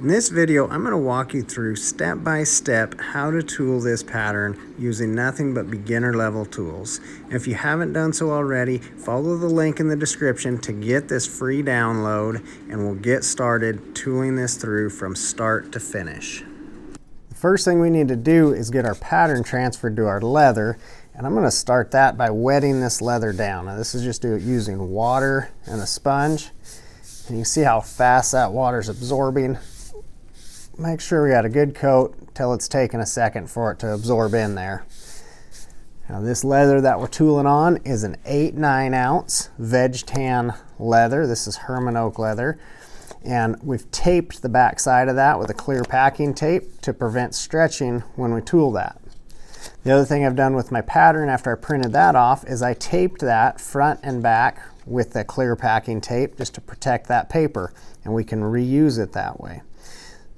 In this video, I'm going to walk you through step by step how to tool this pattern using nothing but beginner level tools. If you haven't done so already, follow the link in the description to get this free download, and we'll get started tooling this through from start to finish. The first thing we need to do is get our pattern transferred to our leather, and I'm going to start that by wetting this leather down. Now this is just using water and a sponge, and you can see how fast that water is absorbing. Make sure we got a good coat until it's taken a second for it to absorb in there. Now this leather that we're tooling on is an 8-9 ounce veg tan leather. This is Herman oak leather, and we've taped the back side of that with a clear packing tape to prevent stretching when we tool that. The other thing I've done with my pattern after I printed that off is I taped that front and back with the clear packing tape just to protect that paper, and we can reuse it that way.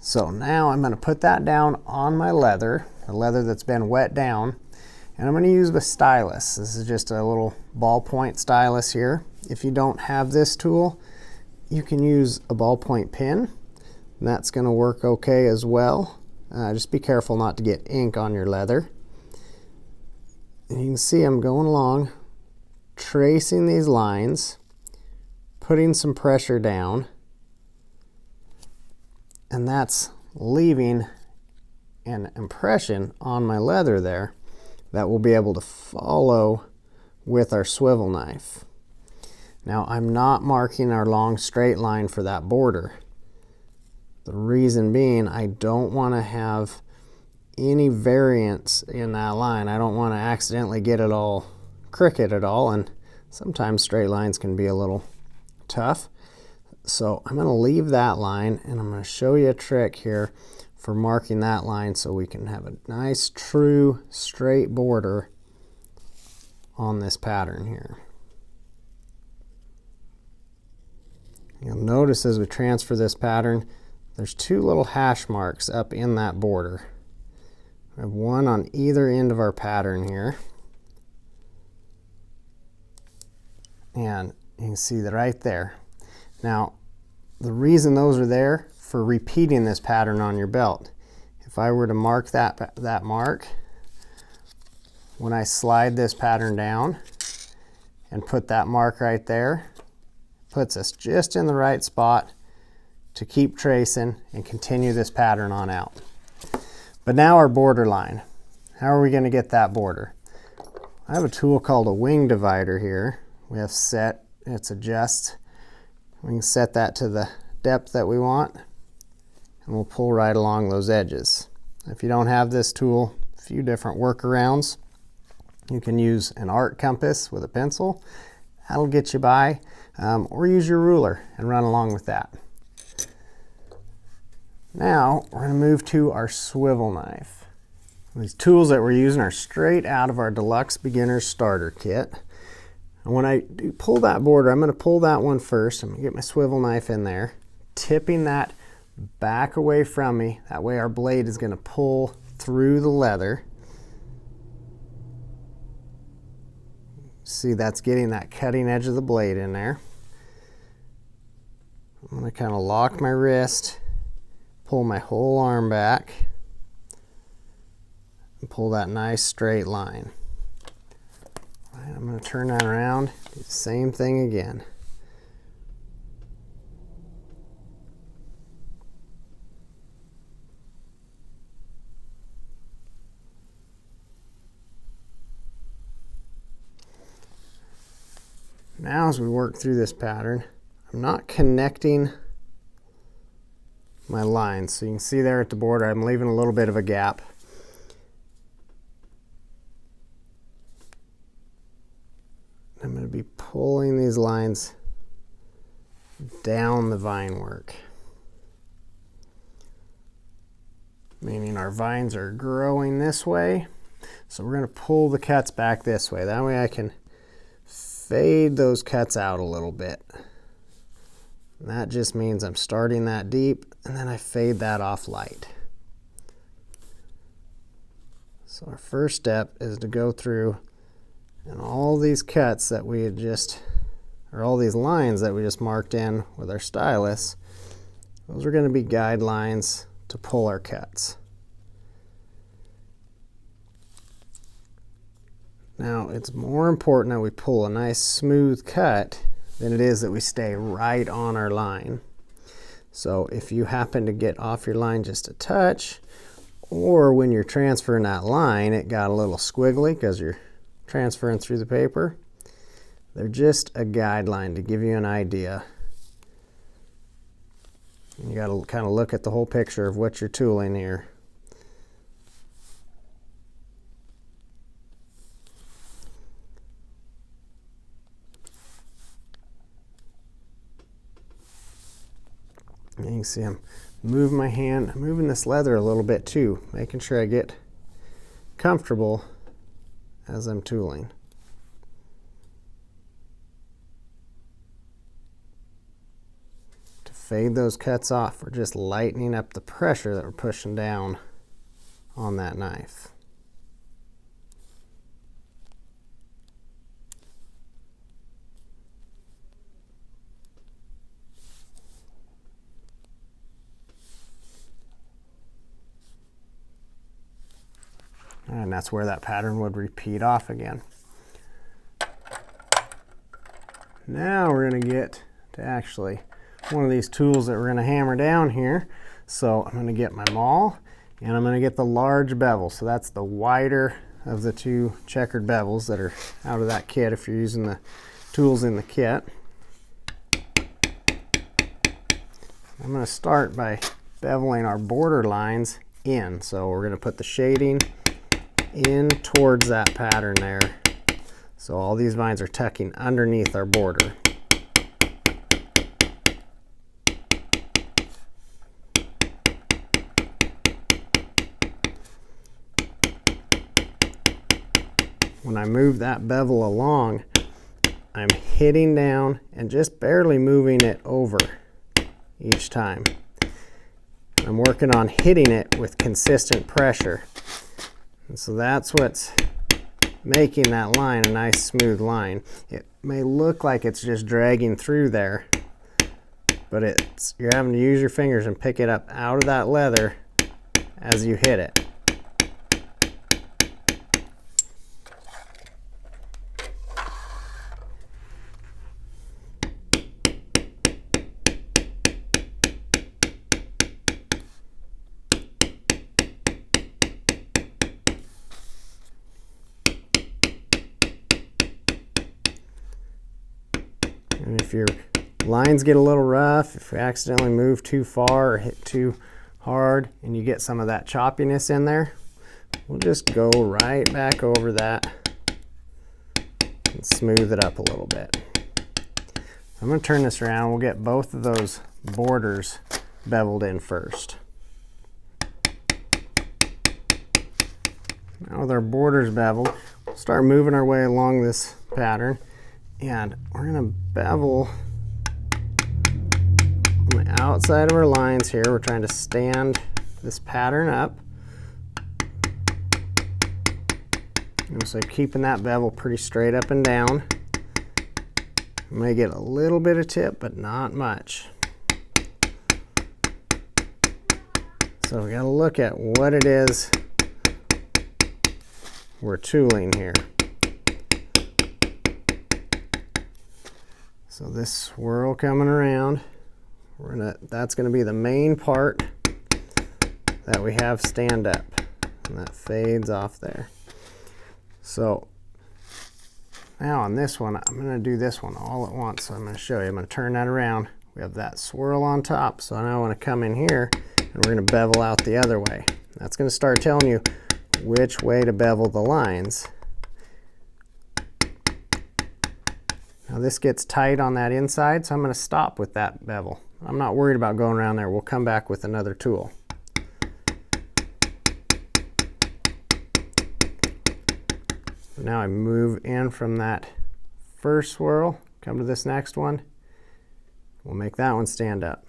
So now I'm going to put that down on my leather, the leather that's been wet down, and I'm going to use the stylus. This is just a little ballpoint stylus here. If you don't have this tool, you can use a ballpoint pen, and that's going to work okay as well. Just be careful not to get ink on your leather. And you can see I'm going along, tracing these lines, putting some pressure down, and that's leaving an impression on my leather there that we'll be able to follow with our swivel knife. Now I'm not marking our long straight line for that border. The reason being, I don't want to have any variance in that line. I don't want to accidentally get it all crooked at all, and sometimes straight lines can be a little tough. So I'm going to leave that line, and I'm going to show you a trick here for marking that line so we can have a nice true straight border on this pattern here. You'll notice as we transfer this pattern, there's two little hash marks up in that border. We have one on either end of our pattern here, and you can see that right there. Now, the reason those are there for repeating this pattern on your belt. If I were to mark that mark, when I slide this pattern down and put that mark right there, puts us just in the right spot to keep tracing and continue this pattern on out. But now our border line. How are we going to get that border? I have a tool called a wing divider here. We have set, it's adjust. We can set that to the depth that we want, and we'll pull right along those edges. If you don't have this tool, a few different workarounds. You can use an art compass with a pencil. That'll get you by, or use your ruler and run along with that. Now we're going to move to our swivel knife. These tools that we're using are straight out of our Deluxe Beginner's Starter Kit. And when I do pull that border, I'm going to pull that one first. I'm going to get my swivel knife in there, tipping that back away from me. That way our blade is going to pull through the leather. See, that's getting that cutting edge of the blade in there. I'm going to kind of lock my wrist, pull my whole arm back, and pull that nice straight line. Right, I'm going to turn that around, do the same thing again. Now as we work through this pattern, I'm not connecting my lines. So you can see there at the border, I'm leaving a little bit of a gap. I'm going to be pulling these lines down the vine work, meaning our vines are growing this way. So we're going to pull the cuts back this way. That way I can fade those cuts out a little bit. And that just means I'm starting that deep, and then I fade that off light. So our first step is to go through and all these cuts that we had just, or all these lines that we just marked in with our stylus, Those are going to be guidelines to pull our cuts. Now, it's more important that we pull a nice smooth cut than it is that we stay right on our line. So if you happen to get off your line just a touch, or when you're transferring that line, it got a little squiggly because you're transferring through the paper, they're just a guideline to give you an idea. You got to kind of look at the whole picture of what you're tooling here. And you can see I'm moving my hand, moving this leather a little bit too, making sure I get comfortable as I'm tooling. To fade those cuts off, we're just lightening up the pressure that we're pushing down on that knife. And that's where that pattern would repeat off again. Now we're going to get to actually one of these tools that we're going to hammer down here. So I'm going to get my maul and I'm going to get the large bevel. So that's the wider of the two checkered bevels that are out of that kit if you're using the tools in the kit. I'm going to start by beveling our border lines in. So we're going to put the shading in towards that pattern there. So all these vines are tucking underneath our border. When I move that bevel along, I'm hitting down and just barely moving it over each time. I'm working on hitting it with consistent pressure. And so that's what's making that line a nice smooth line. It may look like it's just dragging through there, but you're having to use your fingers and pick it up out of that leather as you hit it. And if your lines get a little rough, if you accidentally move too far or hit too hard and you get some of that choppiness in there, we'll just go right back over that and smooth it up a little bit. I'm going to turn this around. We'll get both of those borders beveled in first. Now with our borders beveled, we'll start moving our way along this pattern. And we're going to bevel on the outside of our lines here. We're trying to stand this pattern up. And so keeping that bevel pretty straight up and down. You may get a little bit of tip, but not much. So we got to look at what it is we're tooling here. So this swirl coming around, that's going to be the main part that we have stand up, and that fades off there. So now on this one, I'm going to do this one all at once. So I'm going to show you. I'm going to turn that around. We have that swirl on top. So now I want to come in here and we're going to bevel out the other way. That's going to start telling you which way to bevel the lines. Now this gets tight on that inside, so I'm going to stop with that bevel. I'm not worried about going around there. We'll come back with another tool. Now I move in from that first swirl, come to this next one. We'll make that one stand up.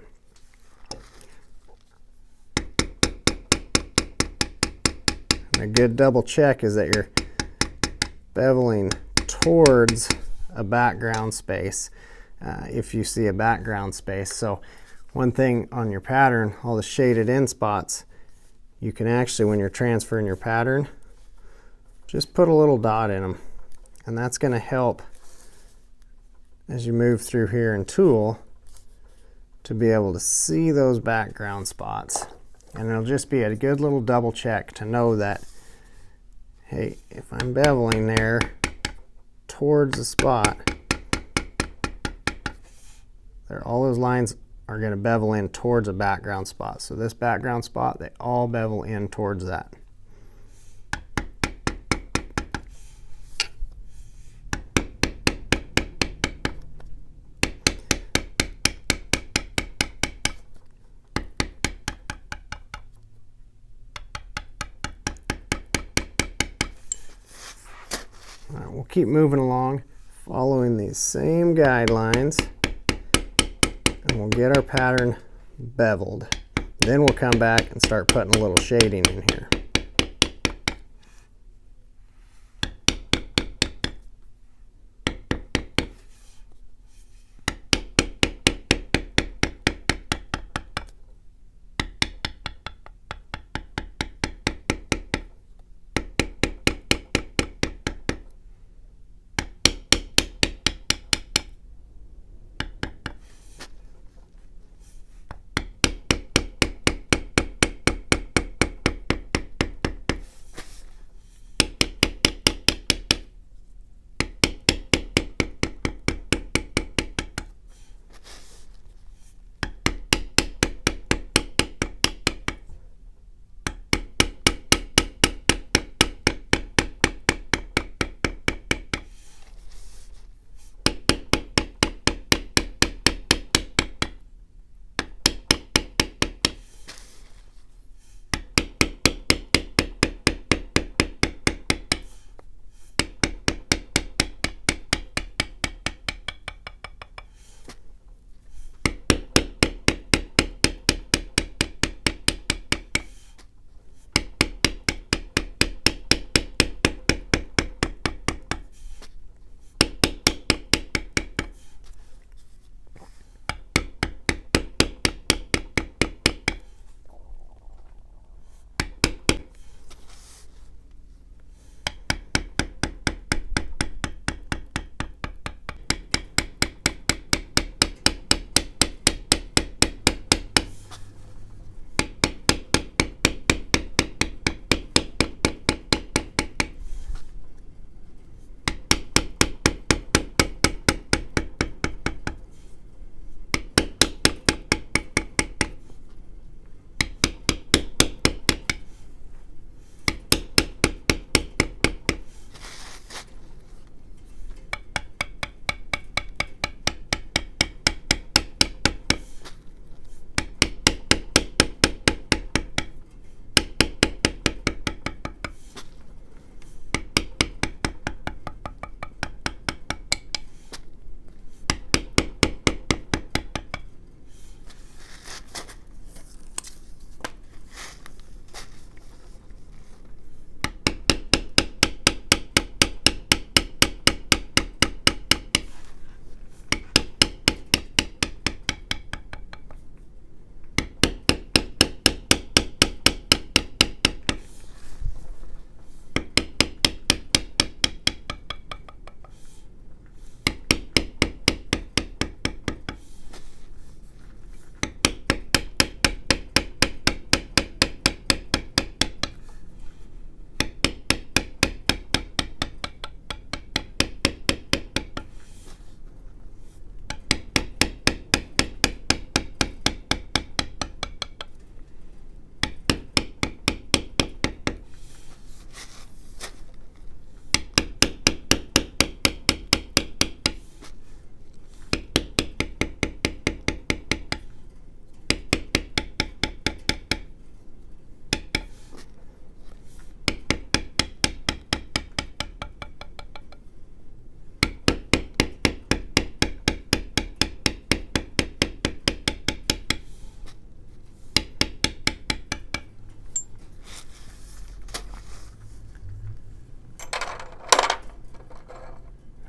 And a good double check is that you're beveling towards a background space if you see a background space. So One thing on your pattern, all the shaded in spots, you can actually, when you're transferring your pattern, just put a little dot in them. And that's going to help as you move through here and tool to be able to see those background spots. And it'll just be a good little double check to know that, hey, if I'm beveling there towards the spot, all those lines are going to bevel in towards a background spot. So this background spot, they all bevel in towards that. All right, we'll keep moving along, following these same guidelines, and we'll get our pattern beveled. Then we'll come back and start putting a little shading in here.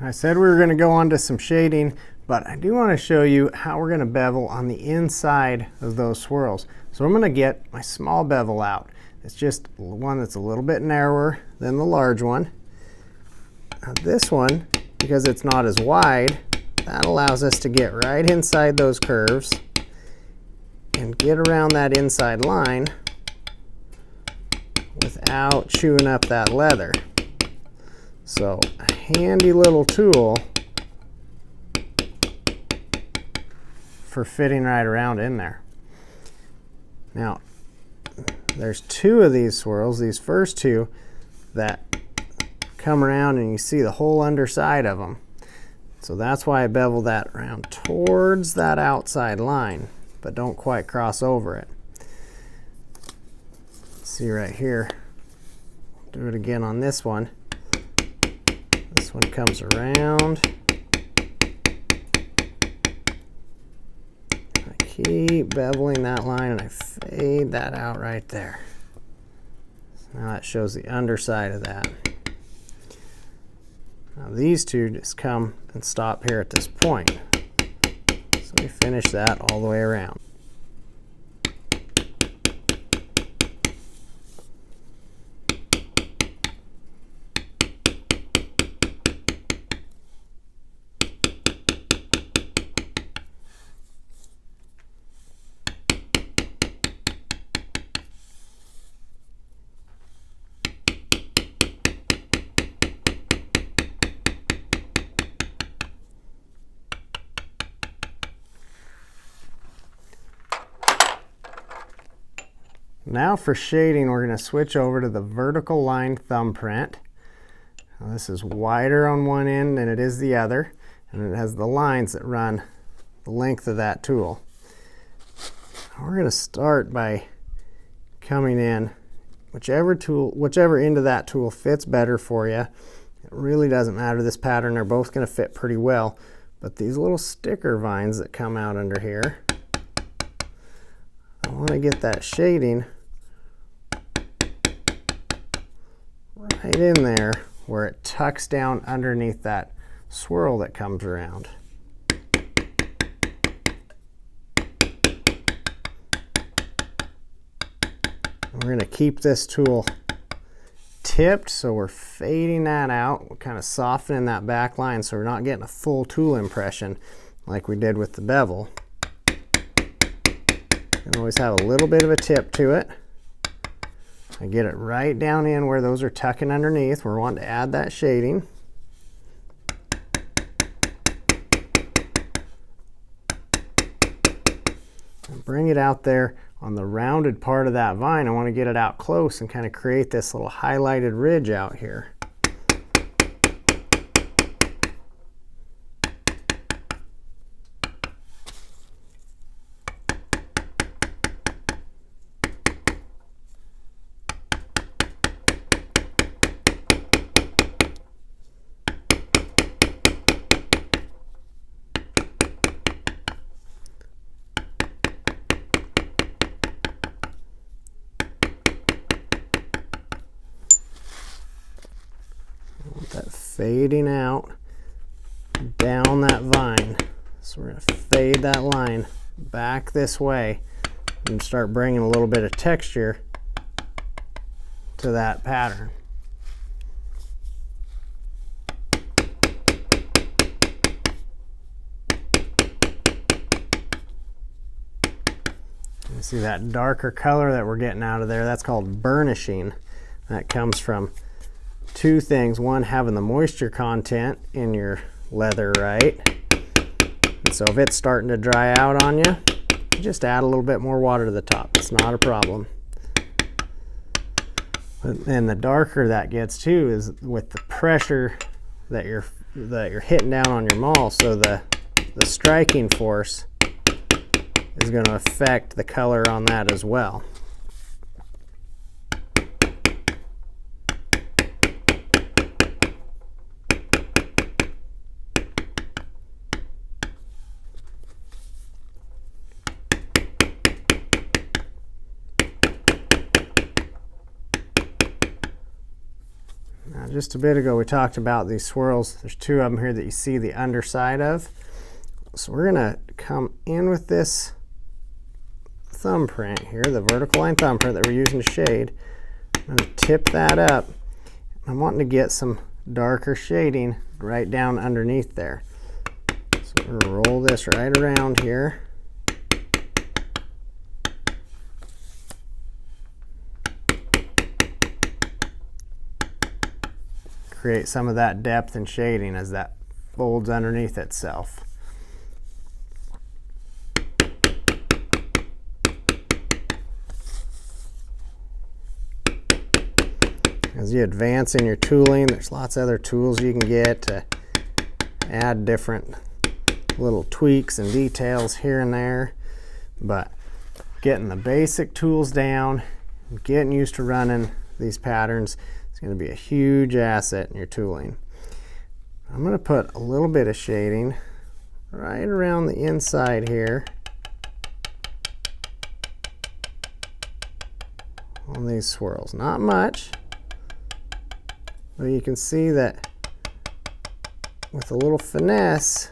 I said we were going to go on to some shading, But I do want to show you how we're going to bevel on the inside of those swirls. So I'm going to get my small bevel out. It's just one that's a little bit narrower than the large one. Now this one, because it's not as wide, that allows us to get right inside those curves and get around that inside line without chewing up that leather. So a handy little tool for fitting right around in there. Now, there's two of these swirls, these first two, that come around and you see the whole underside of them. So that's why I bevel that around towards that outside line, but don't quite cross over it. See right here, do it again on this one. This one comes around. Keep beveling that line and I fade that out right there. So now that shows the underside of that. Now these two just come and stop here at this point. So we finish that all the way around. Now for shading, we're going to switch over to the vertical line thumbprint. Now this is wider on one end than it is the other, and it has the lines that run the length of that tool. We're going to start by coming in whichever end of that tool fits better for you. It really doesn't matter this pattern, they're both going to fit pretty well, but these little sticker vines that come out under here, I want to get that shading right in there where it tucks down underneath that swirl that comes around. We're going to keep this tool tipped, so we're fading that out. We're kind of softening that back line so we're not getting a full tool impression like we did with the bevel. You can always have a little bit of a tip to it. I get it right down in where those are tucking underneath. We're wanting to add that shading. And bring it out there on the rounded part of that vine. I want to get it out close and kind of create this little highlighted ridge out here. That fading out down that vine. So we're going to fade that line back this way and start bringing a little bit of texture to that pattern. You see that darker color that we're getting out of there? That's called burnishing. That comes from two things. One, having the moisture content in your leather right. And so if it's starting to dry out on you, just add a little bit more water to the top. It's not a problem. And the darker that gets too is with the pressure that you're hitting down on your maul. So the striking force is going to affect the color on that as well. Just a bit ago we talked about these swirls. There's two of them here that you see the underside of. So we're gonna come in with this thumbprint here, the vertical line thumbprint that we're using to shade. I'm gonna tip that up. I'm wanting to get some darker shading right down underneath there. So we're gonna roll this right around here. Create some of that depth and shading as that folds underneath itself. As you advance in your tooling, there's lots of other tools you can get to add different little tweaks and details here and there, but getting the basic tools down, getting used to running these patterns is going to be a huge asset in your tooling. I'm going to put a little bit of shading right around the inside here on these swirls. Not much, but you can see that with a little finesse,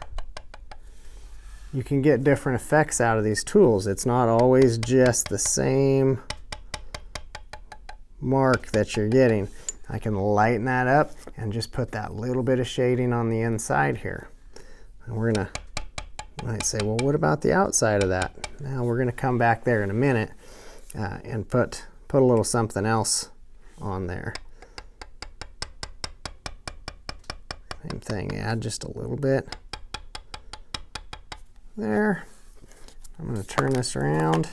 you can get different effects out of these tools. It's not always just the same mark that you're getting. I can lighten that up and just put that little bit of shading on the inside here. And we're gonna, you might say, well, what about the outside of that? Now we're gonna come back there in a minute and put a little something else on there. Same thing, add just a little bit there. I'm going to turn this around.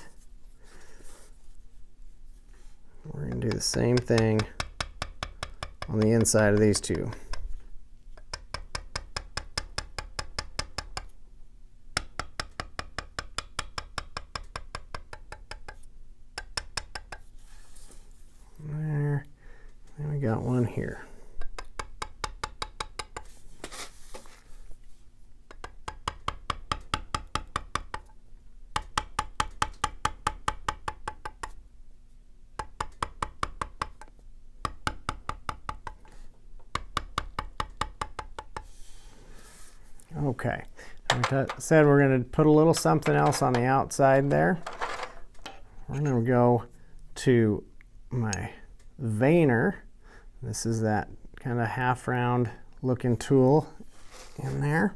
We're going to do the same thing on the inside of these two. There, and we got one here. Okay, like I said, we're going to put a little something else on the outside there. We're going to go to my veiner. This is that kind of half round looking tool in there.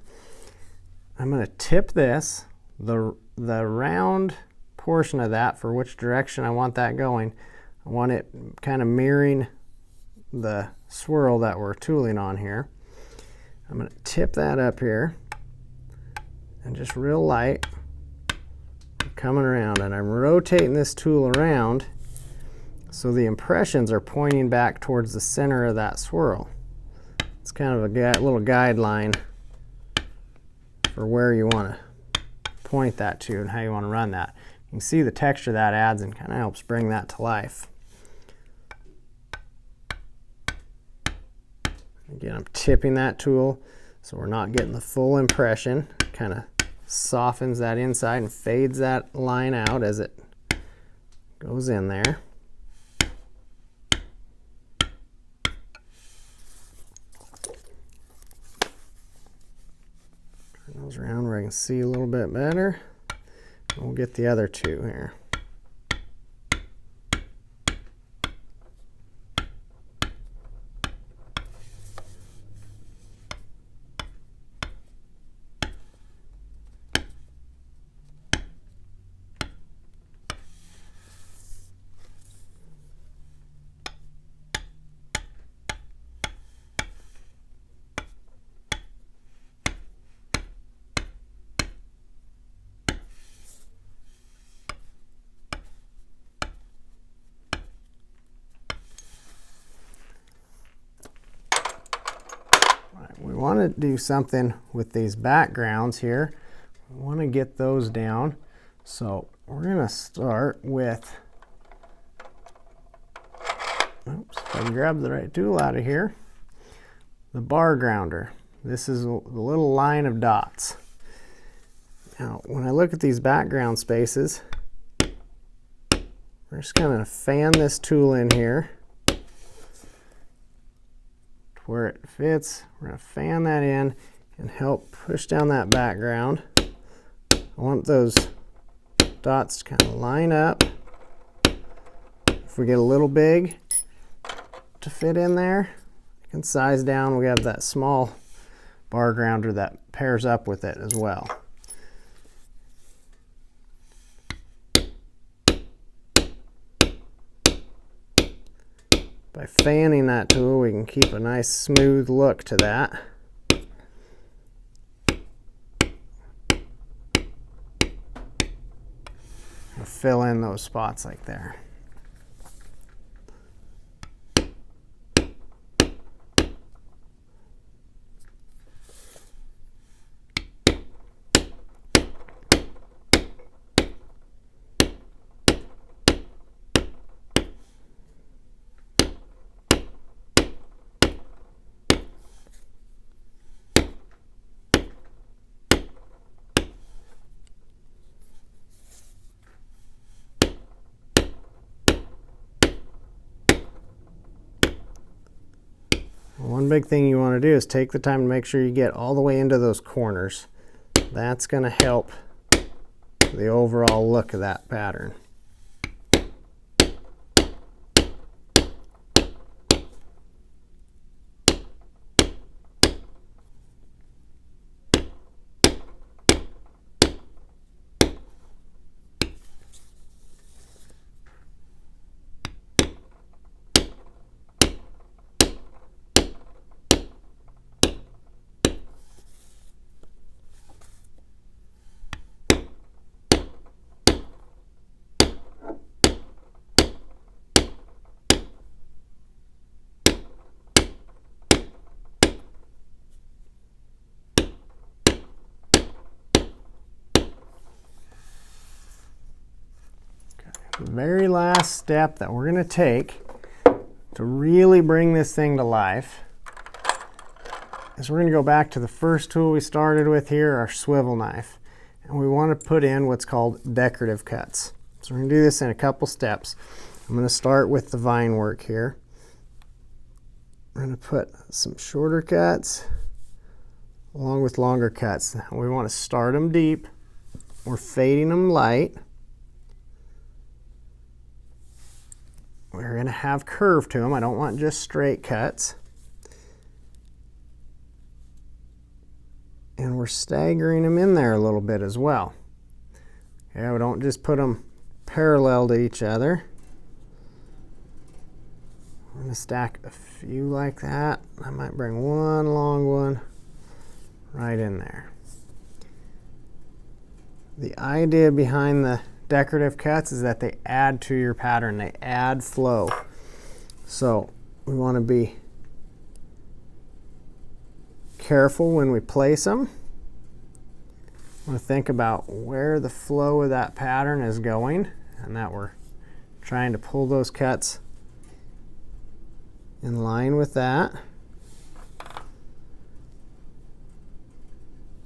I'm going to tip this, the round portion of that, for which direction I want that going. I want it kind of mirroring the swirl that we're tooling on here. I'm going to tip that up here and just real light, coming around, and I'm rotating this tool around so the impressions are pointing back towards the center of that swirl. It's kind of a little guideline for where you want to point that to and how you want to run that. You can see the texture that adds and kind of helps bring that to life. Again, I'm tipping that tool so we're not getting the full impression. Kind of softens that inside and fades that line out as it goes in there. Turn those around where I can see a little bit better. We'll get the other two here. We want to do something with these backgrounds here. We want to get those down. So we're going to start with, oops, if I can grab the right tool out of here, the bar grounder. This is the little line of dots. Now, when I look at these background spaces, we're just going to fan this tool in here where it fits. We're going to fan that in and help push down that background. And I want those dots to kind of line up. If we get a little big to fit in there, you can size down. We have that small bar grounder that pairs up with it as well. By fanning that tool, we can keep a nice smooth look to that. I'll fill in those spots like there. One big thing you want to do is take the time to make sure you get all the way into those corners. That's going to help the overall look of that pattern. The very last step that we're going to take to really bring this thing to life is we're going to go back to the first tool we started with here, our swivel knife. And we want to put in what's called decorative cuts. So we're going to do this in a couple steps. I'm going to start with the vine work here. We're going to put some shorter cuts along with longer cuts. We want to start them deep. We're fading them light. We're going to have curve to them. I don't want just straight cuts. And we're staggering them in there a little bit as well. Okay, we don't just put them parallel to each other. I'm going to stack a few like that. I might bring one long one right in there. The idea behind the decorative cuts is that they add to your pattern, they add flow. So we want to be careful when we place them. We want to think about where the flow of that pattern is going and that we're trying to pull those cuts in line with that.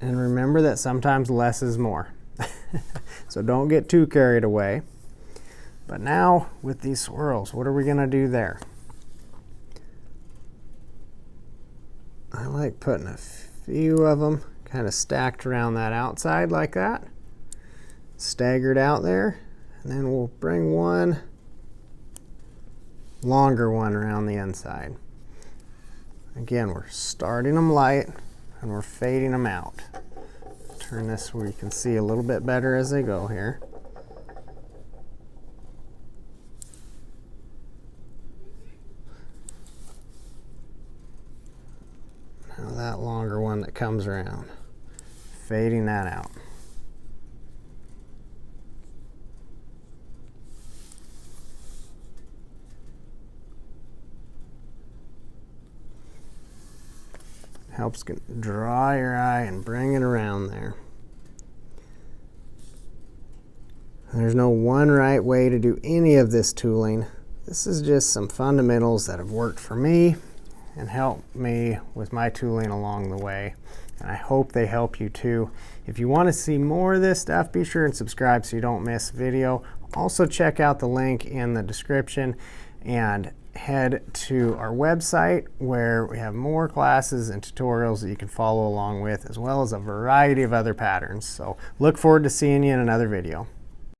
And remember that sometimes less is more. So don't get too carried away. But now with these swirls, what are we going to do there? I like putting a few of them kind of stacked around that outside like that, staggered out there, and then we'll bring one longer one around the inside. Again, we're starting them light and we're fading them out. Turn this where you can see a little bit better as they go here. Now that longer one that comes around, fading that out. Helps draw your eye and bring it around there. There's no one right way to do any of this tooling. This is just some fundamentals that have worked for me and helped me with my tooling along the way. And I hope they help you too. If you want to see more of this stuff, be sure and subscribe so you don't miss a video. Also check out the link in the description and head to our website where we have more classes and tutorials that you can follow along with, as well as a variety of other patterns. So look forward to seeing you in another video.